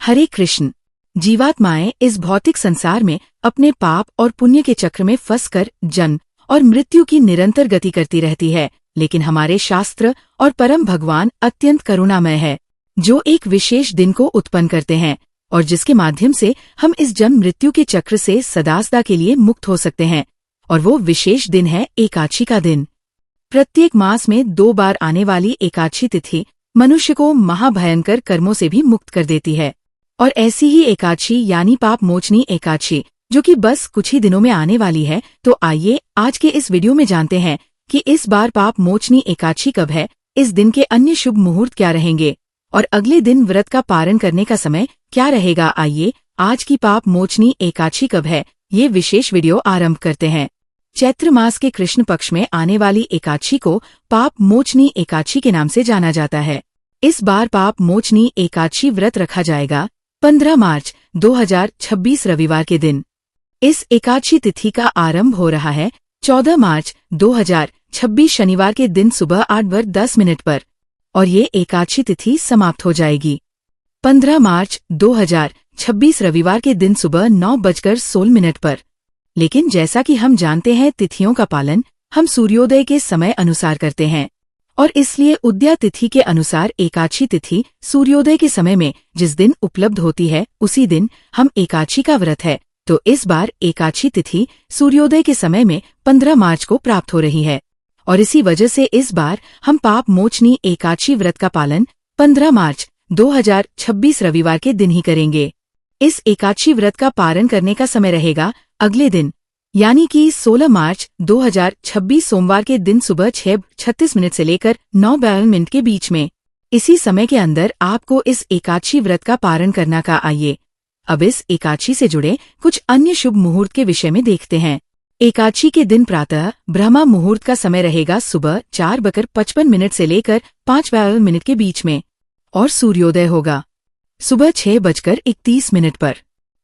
हरे कृष्ण। जीवात्माएं इस भौतिक संसार में अपने पाप और पुण्य के चक्र में फंसकर जन्म और मृत्यु की निरंतर गति करती रहती है, लेकिन हमारे शास्त्र और परम भगवान अत्यंत करुणामय है, जो एक विशेष दिन को उत्पन्न करते हैं और जिसके माध्यम से हम इस जन्म मृत्यु के चक्र से सदा के लिए मुक्त हो सकते हैं। और वो विशेष दिन है एकादशी का दिन। प्रत्येक मास में 2 बार आने वाली एकादशी तिथि मनुष्य को महाभयंकर कर्मों से भी मुक्त कर देती है। और ऐसी ही एकादशी यानी पाप मोचनी एकादशी, जो कि बस कुछ ही दिनों में आने वाली है। तो आइए आज के इस वीडियो में जानते हैं कि इस बार पाप मोचनी एकादशी कब है, इस दिन के अन्य शुभ मुहूर्त क्या रहेंगे और अगले दिन व्रत का पारण करने का समय क्या रहेगा। आइए आज की पाप मोचनी एकादशी कब है, ये विशेष वीडियो आरंभ करते हैं। चैत्र मास के कृष्ण पक्ष में आने वाली एकादशी को पाप मोचनी एकादशी के नाम से जाना जाता है। इस बार पाप मोचनी एकादशी व्रत रखा जाएगा 15 मार्च 2026 रविवार के दिन। इस एकादशी तिथि का आरंभ हो रहा है 14 मार्च 2026 शनिवार के दिन सुबह 8:10 पर और ये एकादशी तिथि समाप्त हो जाएगी 15 मार्च 2026 रविवार के दिन सुबह 9:16 पर। लेकिन जैसा कि हम जानते हैं, तिथियों का पालन हम सूर्योदय के समय अनुसार करते हैं और इसलिए उदया तिथि के अनुसार एकादशी तिथि सूर्योदय के समय में जिस दिन उपलब्ध होती है उसी दिन हम एकादशी का व्रत है। तो इस बार एकादशी तिथि सूर्योदय के समय में 15 मार्च को प्राप्त हो रही है और इसी वजह से इस बार हम पाप मोचनी एकादशी व्रत का पालन 15 मार्च 2026 रविवार के दिन ही करेंगे। इस एकादशी व्रत का पारण करने का समय रहेगा अगले दिन, यानी कि 16 मार्च 2026 सोमवार के दिन सुबह 6:36 से लेकर 9:12 के बीच में। इसी समय के अंदर आपको इस एकादशी व्रत का पारण करना का। आइए अब इस एकादशी से जुड़े कुछ अन्य शुभ मुहूर्त के विषय में देखते हैं। एकादशी के दिन प्रातः ब्रह्मा मुहूर्त का समय रहेगा सुबह 4:55 से लेकर 5:12 के बीच में और सूर्योदय होगा सुबह 6:31 पर।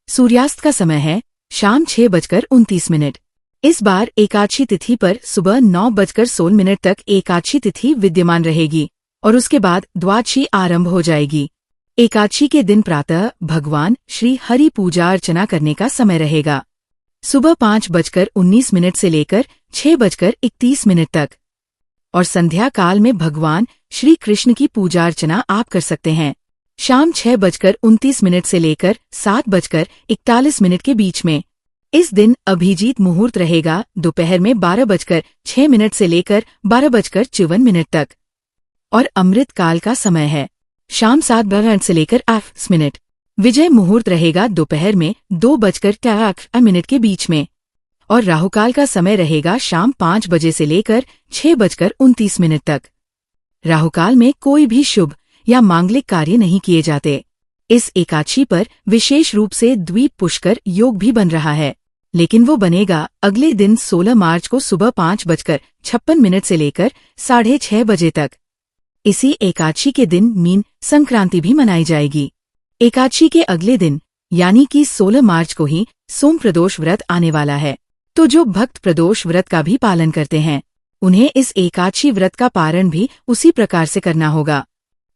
सूर्यास्त का समय है शाम 6:29। इस बार एकादशी तिथि पर सुबह 9:16 तक एकादशी तिथि विद्यमान रहेगी और उसके बाद द्वादशी आरंभ हो जाएगी। एकादशी के दिन प्रातः भगवान श्री हरि पूजा अर्चना करने का समय रहेगा सुबह 5:19 से लेकर 6:31 तक और संध्या काल में भगवान श्री कृष्ण की पूजा अर्चना आप कर सकते हैं शाम 6:29 से लेकर 7:41 के बीच में। इस दिन अभिजीत मुहूर्त रहेगा दोपहर में 12:06 से लेकर 12:54 तक और अमृत काल का समय है शाम 7 से लेकर 8 विजय मुहूर्त रहेगा दोपहर में 2:04 के बीच में और राहुकाल का समय रहेगा शाम 5 बजे से लेकर 6:29 तक। राहुकाल में कोई भी शुभ या मांगलिक कार्य नहीं किए जाते। इस एकादशी पर विशेष रूप से द्वीप पुष्कर योग भी बन रहा है, लेकिन वो बनेगा अगले दिन 16 मार्च को सुबह 5:56 से लेकर 6:30 बजे तक। इसी एकादशी के दिन मीन संक्रांति भी मनाई जाएगी। एकादशी के अगले दिन यानी कि 16 मार्च को ही सोम प्रदोष व्रत आने वाला है। तो जो भक्त प्रदोष व्रत का भी पालन करते हैं उन्हें इस एकादशी व्रत का पारण भी उसी प्रकार से करना होगा,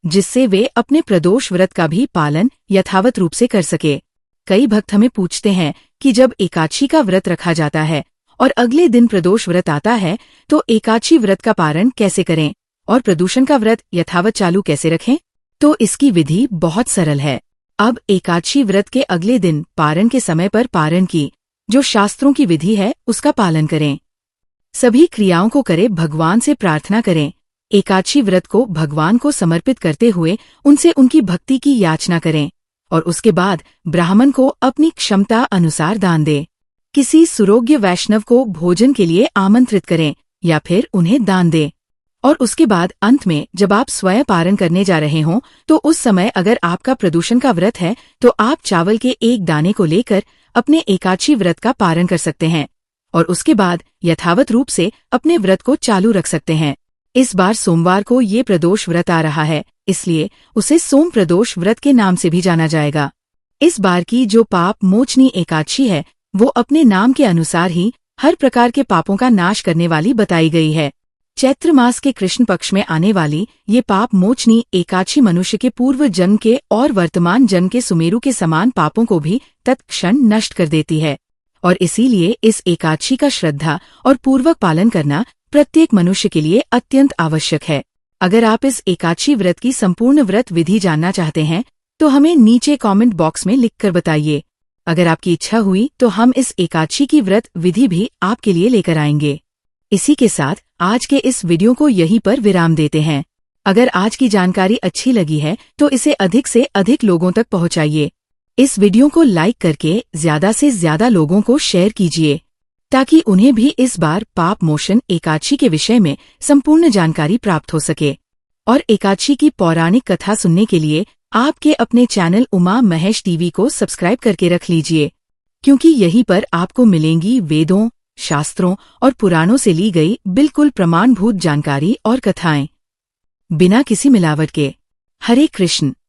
जिससे वे अपने प्रदोष व्रत का भी पालन यथावत रूप से कर सके। कई भक्त हमें पूछते हैं कि जब एकादशी का व्रत रखा जाता है और अगले दिन प्रदोष व्रत आता है तो एकादशी व्रत का पारण कैसे करें और प्रदूषण का व्रत यथावत चालू कैसे रखें। तो इसकी विधि बहुत सरल है। अब एकादशी व्रत के अगले दिन पारण के समय पर पारण की जो शास्त्रों की विधि है उसका पालन करें। सभी क्रियाओं को करें, भगवान से प्रार्थना करें। एकादशी व्रत को भगवान को समर्पित करते हुए उनसे उनकी भक्ति की याचना करें और उसके बाद ब्राह्मण को अपनी क्षमता अनुसार दान दें। किसी सुरोग्य वैष्णव को भोजन के लिए आमंत्रित करें या फिर उन्हें दान दें और उसके बाद अंत में जब आप स्वयं पारण करने जा रहे हों तो उस समय अगर आपका प्रदूषण का व्रत है तो आप चावल के एक दाने को लेकर अपने एकादशी व्रत का पारण कर सकते हैं और उसके बाद यथावत रूप से अपने व्रत को चालू रख सकते हैं। इस बार सोमवार को ये प्रदोष व्रत आ रहा है, इसलिए उसे सोम प्रदोष व्रत के नाम से भी जाना जाएगा। इस बार की जो पाप मोचनी एकादशी है वो अपने नाम के अनुसार ही हर प्रकार के पापों का नाश करने वाली बताई गई है। चैत्र मास के कृष्ण पक्ष में आने वाली ये पाप मोचनी एकादशी मनुष्य के पूर्व जन्म के और वर्तमान जन्म के सुमेरु के समान पापों को भी तत्क्षण नष्ट कर देती है और इसीलिए इस एकादशी का श्रद्धा और पूर्वक पालन करना प्रत्येक मनुष्य के लिए अत्यंत आवश्यक है। अगर आप इस एकादशी व्रत की संपूर्ण व्रत विधि जानना चाहते हैं तो हमें नीचे कमेंट बॉक्स में लिखकर बताइए। अगर आपकी इच्छा हुई तो हम इस एकादशी की व्रत विधि भी आपके लिए लेकर आएंगे। इसी के साथ आज के इस वीडियो को यहीं पर विराम देते हैं। अगर आज की जानकारी अच्छी लगी है तो इसे अधिक से अधिक लोगों तक पहुंचाइए। इस वीडियो को लाइक करके ज्यादा से ज्यादा लोगों को शेयर कीजिए ताकि उन्हें भी इस बार पाप मोचन एकादशी के विषय में संपूर्ण जानकारी प्राप्त हो सके। और एकादशी की पौराणिक कथा सुनने के लिए आपके अपने चैनल उमा महेश टीवी को सब्सक्राइब करके रख लीजिए, क्योंकि यहीं पर आपको मिलेंगी वेदों, शास्त्रों और पुराणों से ली गई बिल्कुल प्रमाणभूत जानकारी और कथाएं बिना किसी मिलावट के। हरे कृष्ण।